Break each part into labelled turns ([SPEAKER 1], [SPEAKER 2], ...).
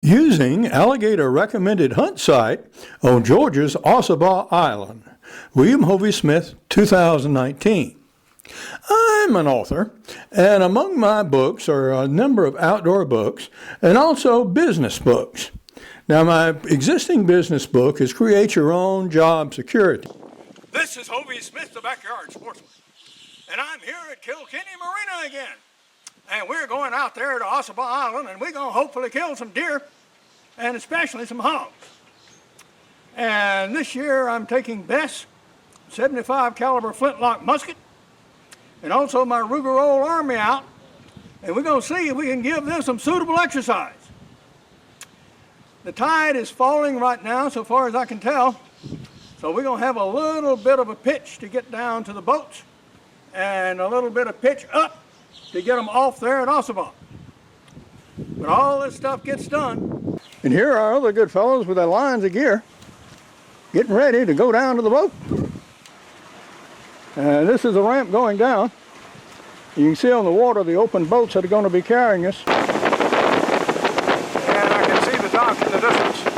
[SPEAKER 1] Using Alligator recommended hunt site on Georgia's Ossabaw Island. William Hovey Smith, 2019. I'm an author, and among my books are a number of outdoor books and also business books. Now, my existing business book is Create Your Own Job Security.
[SPEAKER 2] This is Hovey Smith, the Backyard Sportsman, and I'm here at Kilkenny Marina again. And we're going out there to Ossabaw Island, and we're going to hopefully kill some deer, and especially some hogs. And this year I'm taking Bess 75 caliber flintlock musket, and also my Ruger Old Army out, and we're going to see if we can give them some suitable exercise. The tide is falling right now, so far as I can tell, so we're going to have a little bit of a pitch to get down to the boats, and a little bit of pitch up to get them off there at Ossabaw. But all this stuff gets done. And here are our other good fellows with their lines of gear, getting ready to go down to the boat. This is a ramp going down. You can see on the water the open boats that are going to be carrying us. And I can see the dock in the distance.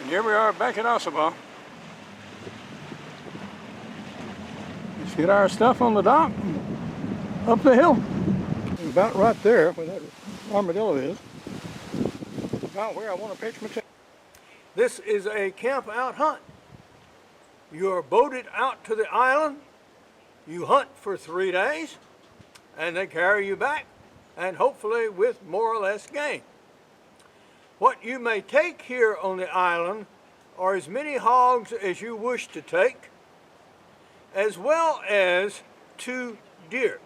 [SPEAKER 2] And here we are back at Ossabaw. Let's get our stuff on the dock, up the hill. About right there where that armadillo is, about where I want to pitch my tent. This is a camp out hunt. You are boated out to the island, you hunt for 3 days, and they carry you back, and hopefully with more or less game. What you may take here on the island are as many hogs as you wish to take, as well as 2 deer.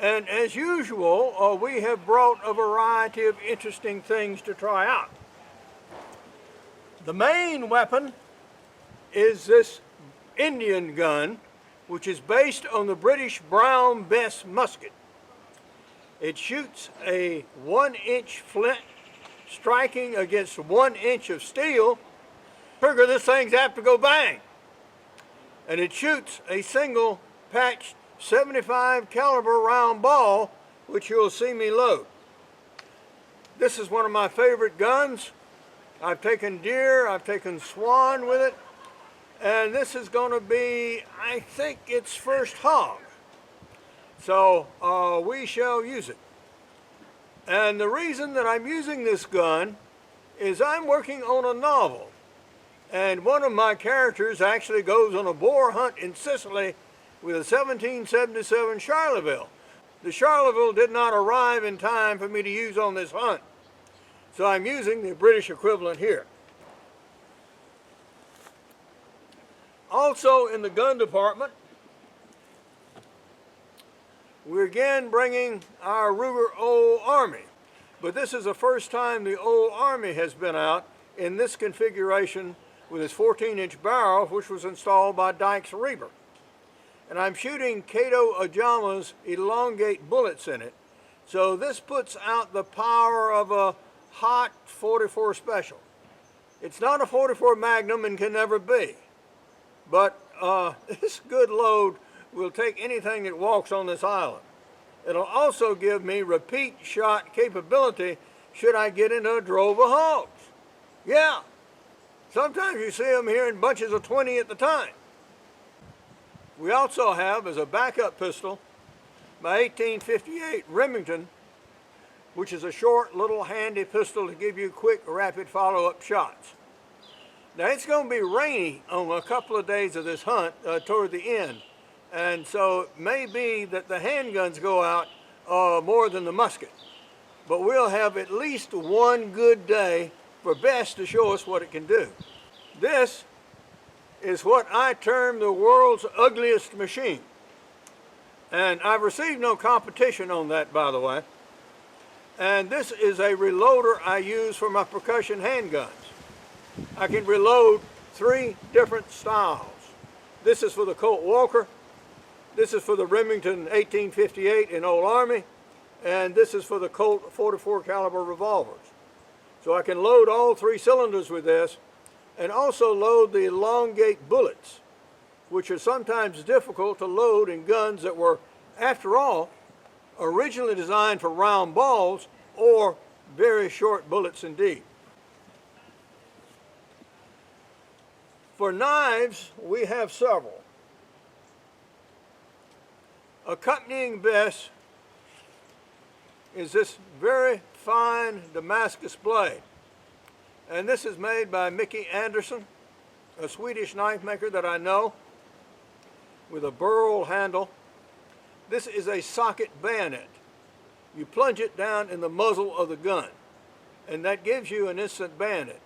[SPEAKER 2] And as usual, we have brought a variety of interesting things to try out. The main weapon is this Indian gun, which is based on the British Brown Bess musket. It shoots a 1-inch flint striking against 1 inch of steel. Trigger, this thing's apt to go bang. And it shoots a single patched 75 caliber round ball, which you'll see me load. This is one of my favorite guns. I've taken deer, I've taken swan with it, and this is going to be, I think, its first hog. So we shall use it. And the reason that I'm using this gun is I'm working on a novel, and one of my characters actually goes on a boar hunt in Sicily with a 1777 Charleville. The Charleville did not arrive in time for me to use on this hunt, so I'm using the British equivalent here. Also in the gun department, we're again bringing our Ruger Old Army, but this is the first time the Old Army has been out in this configuration with its 14-inch barrel, which was installed by Dykes Reber. And I'm shooting Kato Ajama's elongate bullets in it. So this puts out the power of a hot 44 special. It's not a 44 Magnum and can never be. But this good load will take anything that walks on this island. It'll also give me repeat shot capability should I get into a drove of hogs. Yeah, sometimes you see them here in bunches of 20 at the time. We also have, as a backup pistol, my 1858 Remington, which is a short, little handy pistol to give you quick, rapid follow-up shots. Now, it's going to be rainy on a couple of days of this hunt toward the end, and so it may be that the handguns go out more than the musket. But we'll have at least one good day for Bess to show us what it can do. This is what I term the world's ugliest machine. And I've received no competition on that, by the way. And this is a reloader I use for my percussion handguns. I can reload 3 different styles. This is for the Colt Walker, this is for the Remington 1858 in Old Army, and this is for the Colt 44 caliber revolvers. So I can load all 3 cylinders with this, and also load the elongate bullets, which are sometimes difficult to load in guns that were, after all, originally designed for round balls or very short bullets indeed. For knives, we have several. Accompanying this is this very fine Damascus blade. And this is made by Mickey Anderson, a Swedish knife maker that I know, with a burl handle. This is a socket bayonet. You plunge it down in the muzzle of the gun, and that gives you an instant bayonet.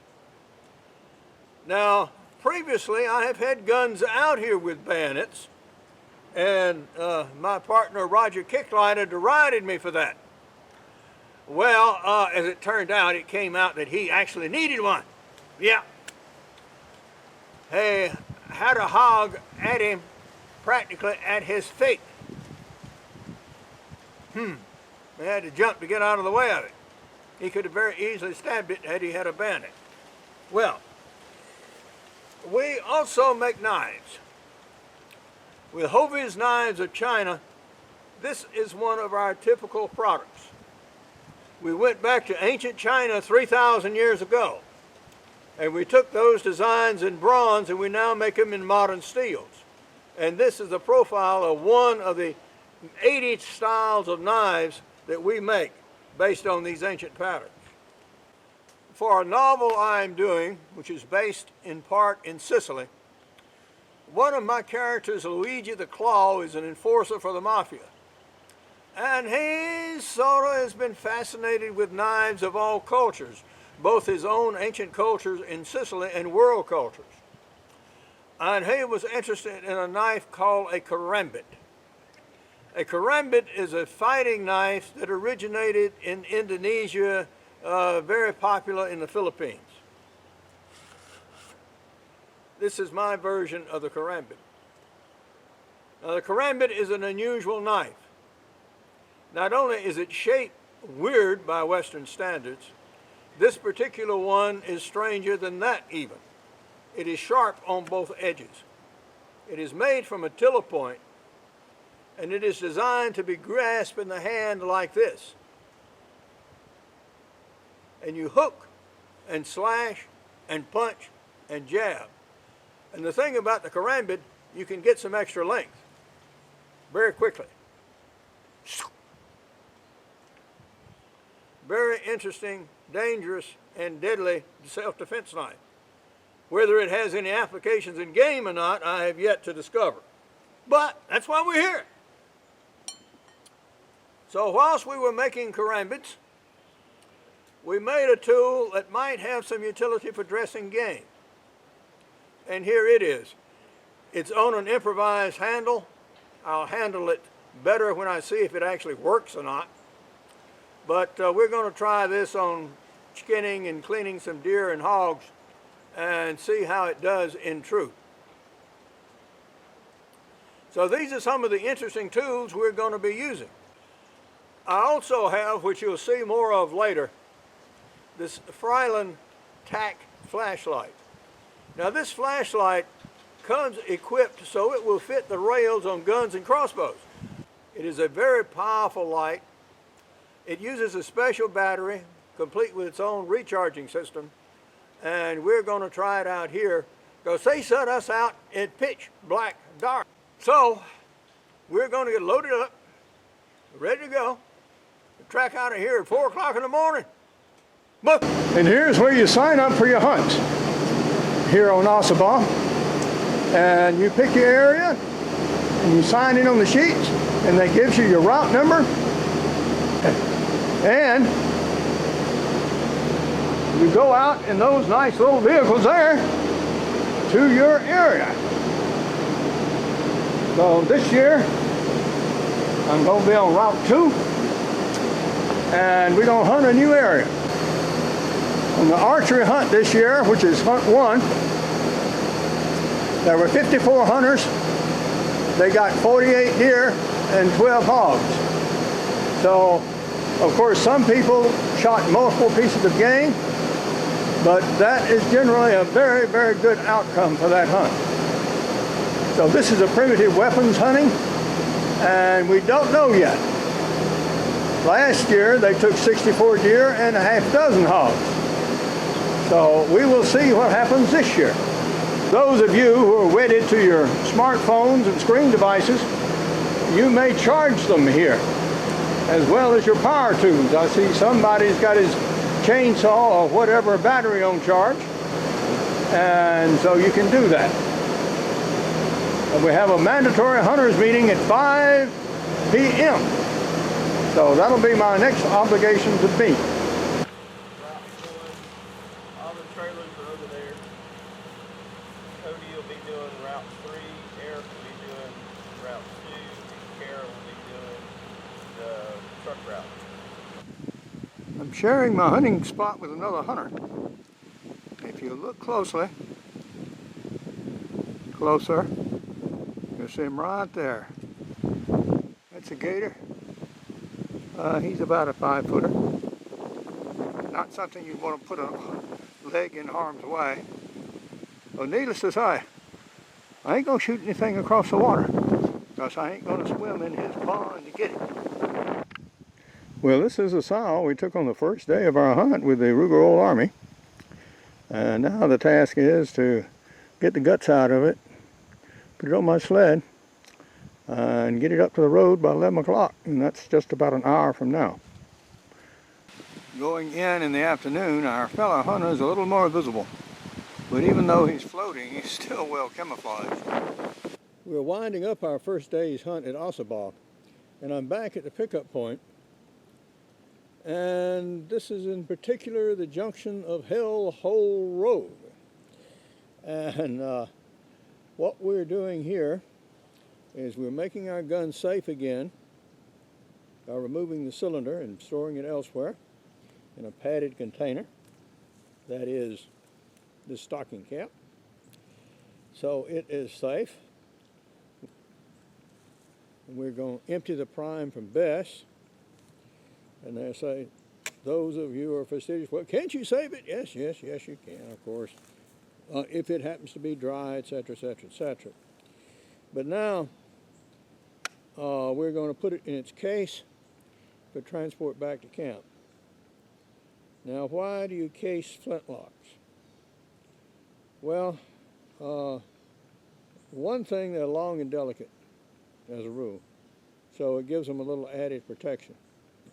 [SPEAKER 2] Now, previously I have had guns out here with bayonets, and my partner Roger Kicklighter derided me for that. Well, as it turned out, it came out that he actually needed one. Yeah. He had a hog at him, practically at his feet. He had to jump to get out of the way of it. He could have very easily stabbed it had he had a bayonet. Well, we also make knives. With Hovey's Knives of China, this is one of our typical products. We went back to ancient China 3,000 years ago, and we took those designs in bronze and we now make them in modern steels. And this is a profile of one of the 80 styles of knives that we make based on these ancient patterns. For a novel I'm doing, which is based in part in Sicily, one of my characters, Luigi the Claw, is an enforcer for the mafia. And he sort of has been fascinated with knives of all cultures, both his own ancient cultures in Sicily and world cultures. And he was interested in a knife called a Karambit. A Karambit is a fighting knife that originated in Indonesia, very popular in the Philippines. This is my version of the Karambit. Now, the Karambit is an unusual knife. Not only is it shaped weird by Western standards, this particular one is stranger than that even. It is sharp on both edges. It is made from a tiller point, and it is designed to be grasped in the hand like this. And you hook and slash and punch and jab. And the thing about the Karambit, you can get some extra length very quickly. Very interesting, dangerous, and deadly self-defense knife. Whether it has any applications in game or not, I have yet to discover. But that's why we're here. So whilst we were making Karambits, we made a tool that might have some utility for dressing game. And here it is. It's on an improvised handle. I'll handle it better when I see if it actually works or not. But we're going to try this on skinning and cleaning some deer and hogs and see how it does in truth. So these are some of the interesting tools we're going to be using. I also have, which you'll see more of later, this Froylan tack flashlight. Now this flashlight comes equipped so it will fit the rails on guns and crossbows. It is a very powerful light. It uses a special battery, complete with its own recharging system, and we're going to try it out here because they set us out in pitch black dark. So we're going to get loaded up, ready to go, track out of here at 4 o'clock in the morning. Look.
[SPEAKER 1] And here's where you sign up for your hunts here on Ossabaw. And you pick your area, and you sign in on the sheets, and that gives you your route number. And you go out in those nice little vehicles there to your area. So this year, I'm going to be on Route 2, and we're going to hunt a new area. On the archery hunt this year, which is Hunt 1, there were 54 hunters. They got 48 deer and 12 hogs. So, of course, some people shot multiple pieces of game,
[SPEAKER 2] But that is generally a very, very good outcome for that hunt. So this is a primitive weapons hunting, and we don't know yet. Last year they took 64 deer and a half dozen hogs. So we will see what happens this year. Those of you who are wedded to your smartphones and screen devices, you may charge them here, as well as your power tools. I see somebody's got his chainsaw or whatever battery on charge, and so you can do that. And we have a mandatory hunters meeting at 5 p.m. So that'll be my next obligation to meet.
[SPEAKER 3] All the trailers are over there. Cody will be doing Route 3, Eric will be doing Route 2, and Kara will be doing the truck route.
[SPEAKER 2] I'm sharing my hunting spot with another hunter. If you look closer, you'll see him right there. That's a gator. He's about a 5-footer. Not something you'd want to put a leg in harm's way. Well, needless to say, I ain't going to shoot anything across the water, because I ain't going to swim in his pond to get it. Well, this is a sow we took on the first day of our hunt with the Ruger Old Army. And now the task is to get the guts out of it, put it on my sled, and get it up to the road by 11 o'clock. And that's just about an hour from now. Going in the afternoon, our fellow hunter is a little more visible. But even though he's floating, he's still well camouflaged. We're winding up our first day's hunt at Ossabaw, and I'm back at the pickup point. And this is in particular the junction of Hell Hole Road. And what we're doing here is we're making our gun safe again by removing the cylinder and storing it elsewhere in a padded container. That is the stocking cap. So it is safe. And we're going to empty the prime from Bess. And they say, those of you who are fastidious, well, can't you save it? Yes, you can, of course. If it happens to be dry, etc., etc., etc. But now, we're going to put it in its case for transport back to camp. Now, why do you case flintlocks? Well, one thing, they're long and delicate, as a rule. So it gives them a little added protection.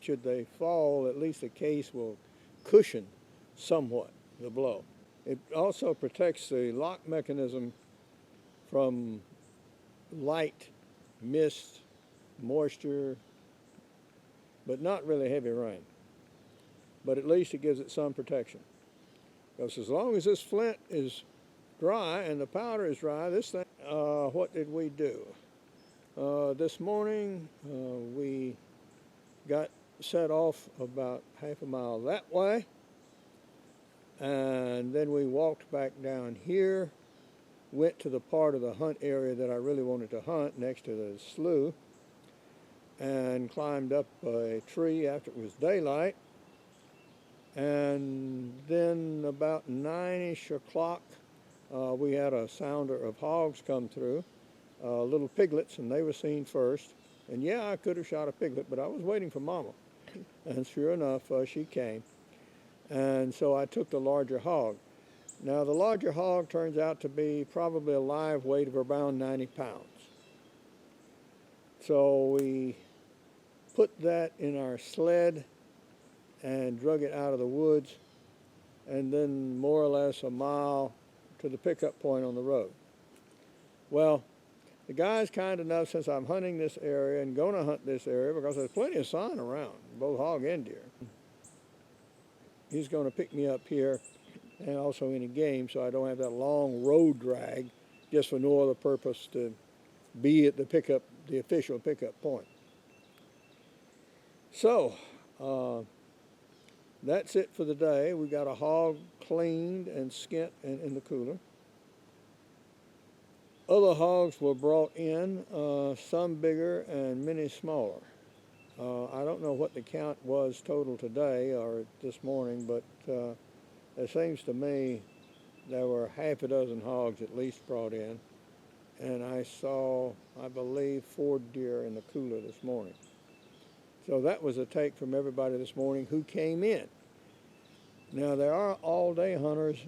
[SPEAKER 2] Should they fall, at least the case will cushion somewhat the blow. It also protects the lock mechanism from light, mist, moisture, but not really heavy rain. But at least it gives it some protection. Because as long as this flint is dry and the powder is dry, this thing, what did we do? This morning we got set off about half a mile that way, and then we walked back down here, went to the part of the hunt area that I really wanted to hunt next to the slough, and climbed up a tree after it was daylight, and then about 9-ish o'clock we had a sounder of hogs come through, little piglets, and they were seen first. And yeah, I could have shot a piglet, but I was waiting for Mama. And sure enough, she came. And so I took the larger hog. Now, the larger hog turns out to be probably a live weight of around 90 pounds. So we put that in our sled and drug it out of the woods, and then more or less a mile to the pickup point on the road. Well, the guy's kind enough, since I'm hunting this area and going to hunt this area, because there's plenty of sign around, both hog and deer. He's going to pick me up here and also any game, so I don't have that long road drag just for no other purpose to be at the official pickup point. So, that's it for the day. We got a hog cleaned and skinned in the cooler. Other hogs were brought in, some bigger and many smaller. I don't know what the count was total today or this morning, but it seems to me there were half a dozen hogs at least brought in, and I saw, I believe, 4 deer in the cooler this morning. So that was a take from everybody this morning who came in. Now, there are all-day hunters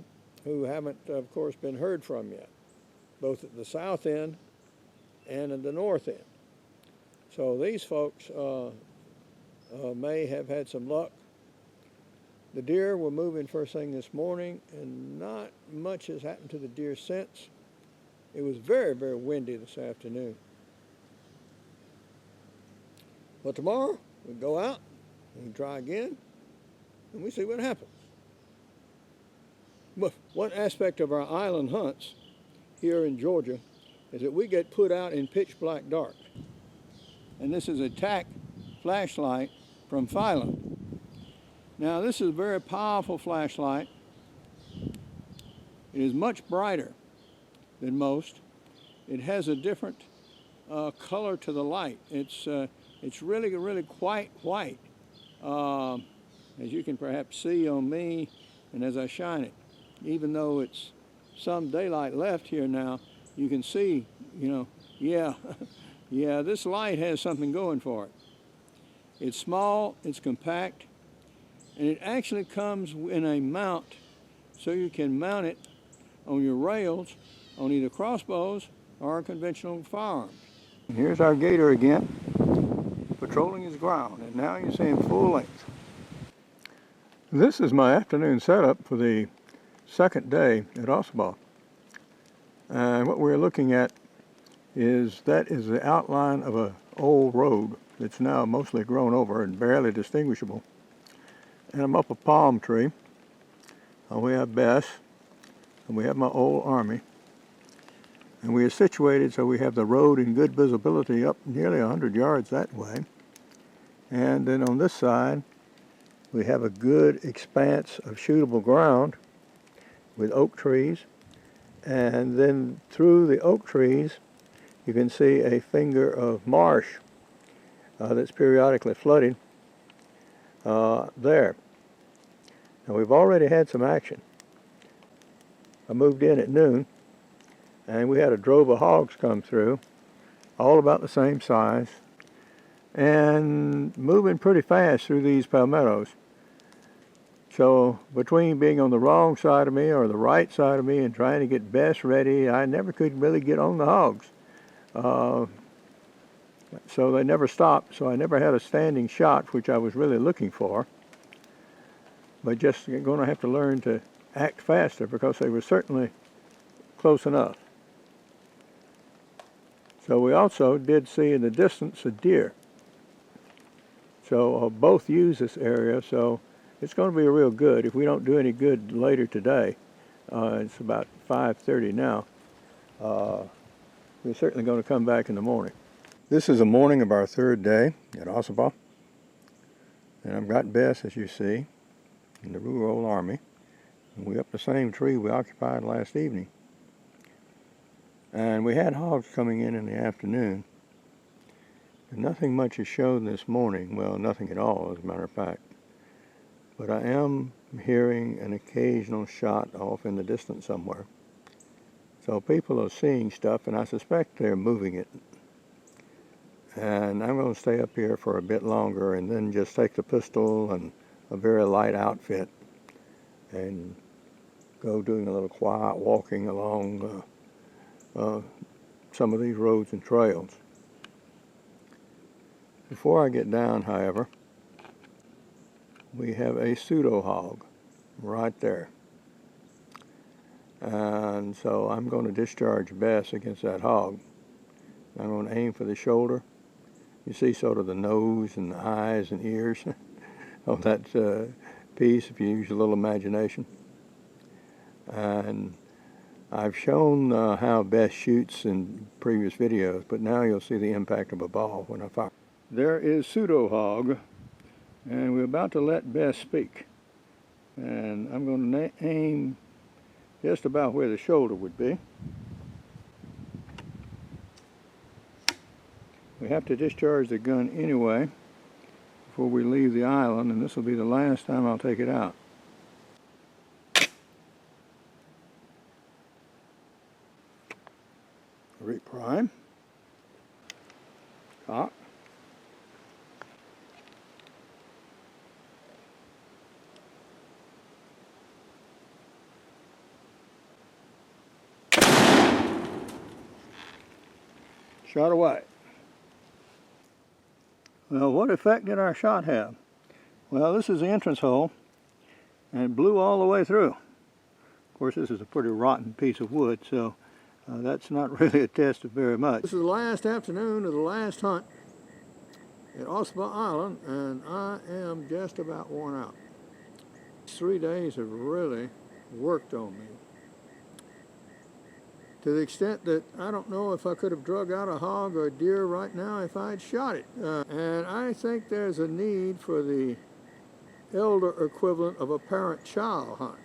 [SPEAKER 2] who haven't, of course, been heard from yet, both at the south end and at the north end. So these folks may have had some luck. The deer were moving first thing this morning, and not much has happened to the deer since. It was very, very windy this afternoon. But tomorrow, we go out, and we try again, and we see what happens. But one aspect of our island hunts here in Georgia is that we get put out in pitch black dark. And this is a TAC flashlight from Froylan. Now, this is a very powerful flashlight. It is much brighter than most. It has a different color to the light. It's really, really quite white, as you can perhaps see on me and as I shine it. Even though it's some daylight left here now, you can see, yeah, this light has something going for it. It's small, it's compact, and it actually comes in a mount, so you can mount it on your rails on either crossbows or conventional firearms. And here's our gator again, patrolling his ground, and now you see him full length. This is my afternoon setup for the second day at Ossabaw. And what we're looking at is the outline of an old road that's now mostly grown over and barely distinguishable. And I'm up a palm tree. We have Bess, and we have my old army. And we are situated so we have the road in good visibility up nearly 100 yards that way. And then on this side, we have a good expanse of shootable ground with oak trees, and then through the oak trees you can see a finger of marsh that's periodically flooded there. Now, we've already had some action. I moved in at noon, and we had a drove of hogs come through, all about the same size, and moving pretty fast through these palmettos. So between being on the wrong side of me or the right side of me and trying to get Bess ready, I never could really get on the hogs. So they never stopped, so I never had a standing shot, which I was really looking for. But just going to have to learn to act faster because they were certainly close enough. So we also did see in the distance a deer. So both use this area, so it's going to be real good. If we don't do any good later today, it's about 5:30 now, we're certainly going to come back in the morning. This is the morning of our third day at Ossabaw, and I've got Bess, as you see, in the rural army, and we're up the same tree we occupied last evening. And we had hogs coming in the afternoon, and nothing much is shown this morning. Well, nothing at all, as a matter of fact. But I am hearing an occasional shot off in the distance somewhere. So people are seeing stuff, and I suspect they're moving it. And I'm going to stay up here for a bit longer and then just take the pistol and a very light outfit and go doing a little quiet walking along some of these roads and trails. Before I get down, however, we have a pseudo hog right there. And so I'm going to discharge Bess against that hog. I'm going to aim for the shoulder. You see sort of the nose and the eyes and ears on that piece if you use a little imagination. And I've shown how Bess shoots in previous videos, but now you'll see the impact of a ball when I fire. There is pseudo hog, and we're about to let Bess speak. And I'm going to aim just about where the shoulder would be. We have to discharge the gun anyway before we leave the island, and this will be the last time I'll take it out. Reprime. Cock. Shot away. Well, what effect did our shot have? Well, this is the entrance hole, and it blew all the way through. Of course, this is a pretty rotten piece of wood, so that's not really a test of very much. This is the last afternoon of the last hunt at Ossabaw Island, and I am just about worn out. 3 days have really worked on me, to the extent that I don't know if I could have drug out a hog or a deer right now if I'd shot it. And I think there's a need for the elder equivalent of a parent-child hunt.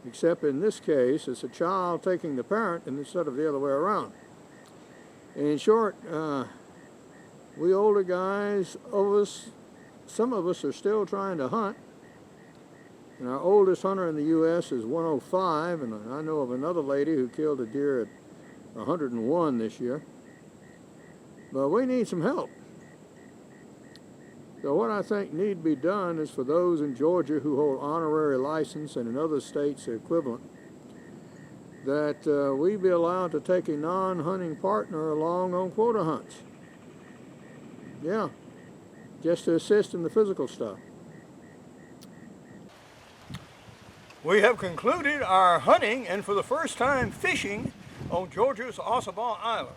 [SPEAKER 2] Except in this case, it's a child taking the parent instead of the other way around. In short, we older guys, some of us are still trying to hunt. And our oldest hunter in the U.S. is 105, and I know of another lady who killed a deer at 101 this year. But we need some help. So what I think need to be done is for those in Georgia who hold honorary license and in other states the equivalent, that we be allowed to take a non-hunting partner along on quota hunts. Yeah, just to assist in the physical stuff. We have concluded our hunting and for the first time fishing on Georgia's Ossabaw Island.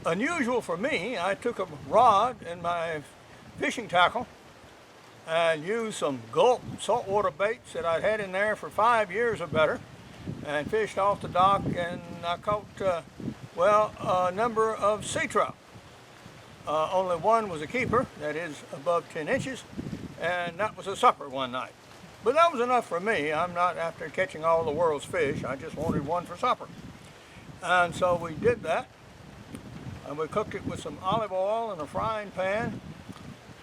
[SPEAKER 2] Unusual for me, I took a rod and my fishing tackle and used some gulp saltwater baits that I'd had in there for 5 years or better and fished off the dock, and I caught, a number of sea trout. Only one was a keeper, that is above 10 inches, and that was a supper one night. But that was enough for me. I'm not after catching all the world's fish. I just wanted one for supper. And so we did that. And we cooked it with some olive oil in a frying pan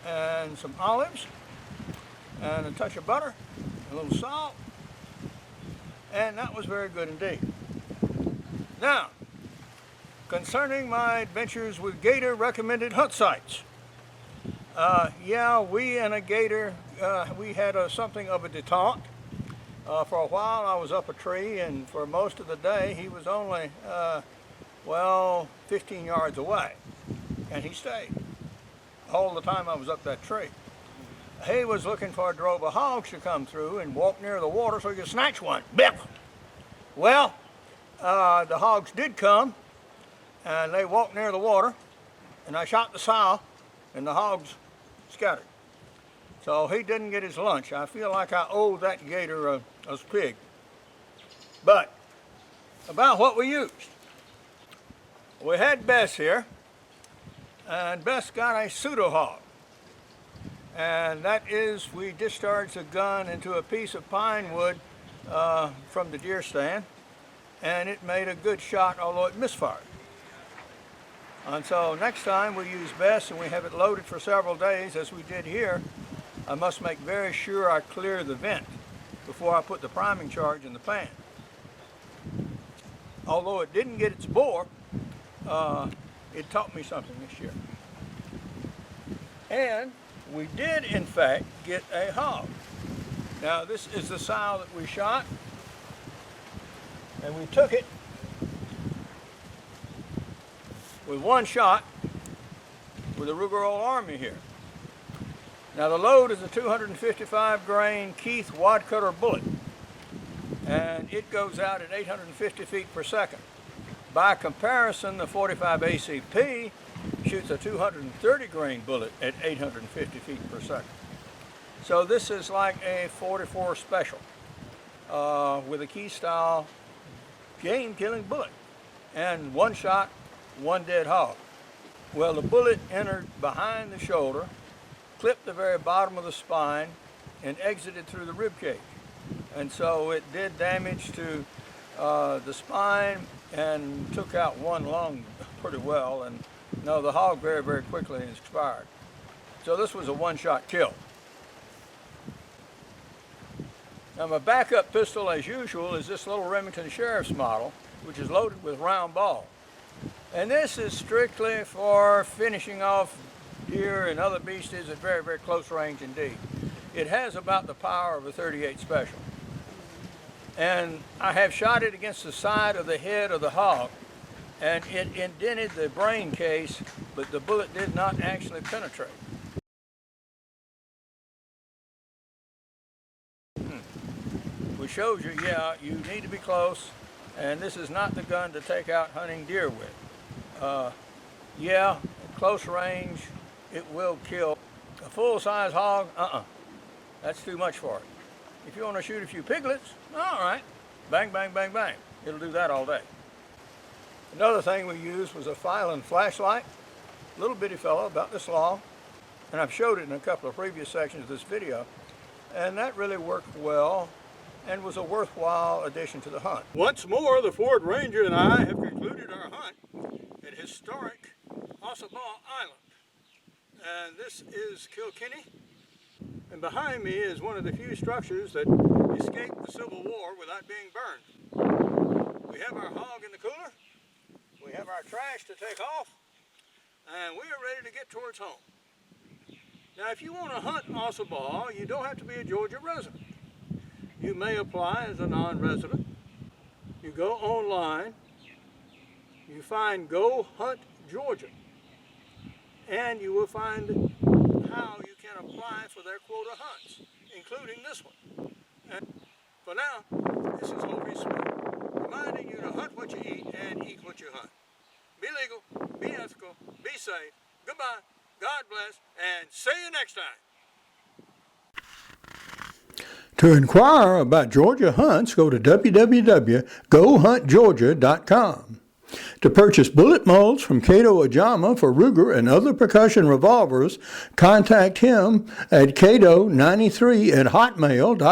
[SPEAKER 2] and some olives and a touch of butter, a little salt. And that was very good indeed. Now, concerning my adventures with gator recommended hunt sites. We and a gator, we had something of a detente. For a while I was up a tree, and for most of the day he was only, 15 yards away, and he stayed all the time I was up that tree. He was looking for a drove of hogs to come through and walk near the water so he could snatch one. Bip! Well, the hogs did come, and they walked near the water, and I shot the sow, and the hogs scattered. So he didn't get his lunch. I feel like I owe that gator a pig. But about what we used. We had Bess here, and Bess got a pseudo hog. And that is, we discharged the gun into a piece of pine wood from the deer stand, and it made a good shot, although it misfired. And so next time we use Bess and we have it loaded for several days, as we did here, I must make very sure I clear the vent before I put the priming charge in the pan. Although it didn't get its bore, it taught me something this year. And we did, in fact, get a hog. Now, this is the sow that we shot, and we took it with one shot with a Ruger Old Army here. Now, the load is a 255 grain Keith wadcutter bullet, and it goes out at 850 feet per second. By comparison, the 45 ACP shoots a 230 grain bullet at 850 feet per second. So this is like a 44 special with a key style game killing bullet, and one shot, one dead hog. Well, the bullet entered behind the shoulder, clipped the very bottom of the spine, and exited through the rib cage. And so it did damage to the spine and took out one lung pretty well, and no, the hog very, very quickly expired. So this was a one-shot kill. Now, my backup pistol, as usual, is this little Remington Sheriff's model, which is loaded with round ball. And this is strictly for finishing off deer and other beasties at very, very close range indeed. It has about the power of a .38 special. And I have shot it against the side of the head of the hog, and it indented the brain case, but the bullet did not actually penetrate. Which shows you, yeah, you need to be close, and this is not the gun to take out hunting deer with. Yeah, at close range, it will kill. A full-size hog, that's too much for it. If you want to shoot a few piglets, all right, bang, bang, bang, bang. It'll do that all day. Another thing we used was a Froylan flashlight, little bitty fellow about this long, and I've showed it in a couple of previous sections of this video, and that really worked well and was a worthwhile addition to the hunt. Once more, the Ford Ranger and I have concluded our hunt at historic Ossabaw Island. And this is Kilkenny. And behind me is one of the few structures that escaped the Civil War without being burned. We have our hog in the cooler, we have our trash to take off, and we are ready to get towards home. Now, if you want to hunt Ossabaw, you don't have to be a Georgia resident. You may apply as a non-resident. You go online, you find Go Hunt Georgia, and you will find how you can apply for their quota hunts, including this one. And for now, this is Hovey Smith, reminding you to hunt what you eat and eat what you hunt. Be legal, be ethical, be safe. Goodbye, God bless, and see you next time.
[SPEAKER 1] To inquire about Georgia hunts, go to www.gohuntgeorgia.com. To purchase bullet molds from Kato Ajama for Ruger and other percussion revolvers, contact him at kato93@hotmail.com.